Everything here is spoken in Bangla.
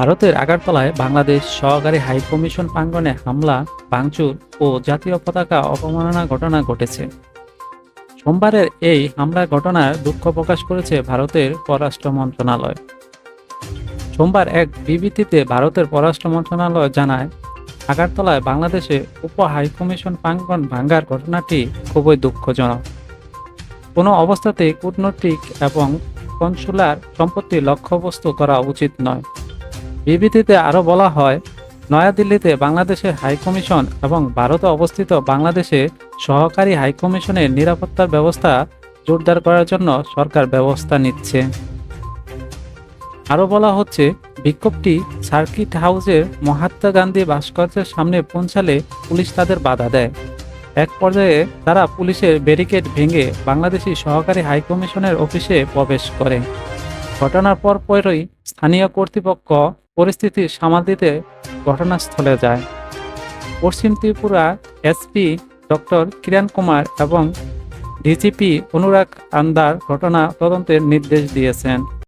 ভারতের আগরতলায় বাংলাদেশ সহকারী হাইকমিশন প্রাঙ্গণে হামলা, ভাঙচুর ও জাতীয় পতাকা অবমাননা ঘটনা ঘটেছে। সোমবারের এই হামলার ঘটনার দুঃখ প্রকাশ করেছে ভারতের পররাষ্ট্র মন্ত্রণালয়। সোমবার এক বিবৃতিতে ভারতের পররাষ্ট্র মন্ত্রণালয় জানায়, আগরতলায় বাংলাদেশে উপ হাইকমিশন প্রাঙ্গণ ভাঙ্গার ঘটনাটি খুবই দুঃখজনক। কোনো অবস্থাতেই কূটনৈতিক এবং কনসুলার সম্পত্তি লক্ষ্যবস্তু করা উচিত নয়। বিবৃতিতে আরও বলা হয়, নয়াদিল্লিতে বাংলাদেশের হাইকমিশন এবং ভারতে অবস্থিত বাংলাদেশে সহকারী হাইকমিশনের নিরাপত্তার ব্যবস্থা জোরদার করার জন্য সরকার ব্যবস্থা নিচ্ছে। আরও বলা হচ্ছে, বিক্ষোভটি সার্কিট হাউসের মহাত্মা গান্ধী ভাস্কর্যের সামনে পৌঁছালে পুলিশ তাদের বাধা দেয়। এক পর্যায়ে তারা পুলিশের ব্যারিকেড ভেঙে বাংলাদেশি সহকারী হাইকমিশনের অফিসে প্রবেশ করে। ঘটনার পরপরই স্থানীয় কর্তৃপক্ষ পরিস্থিতি সামাল দিতে ঘটনাস্থলে যায়। পশ্চিম ত্রিপুরা এসপি ডক্টর কিরণ কুমার এবং ডিজিপি অনুরাগ আন্দার ঘটনা তদন্তের নির্দেশ দিয়েছেন।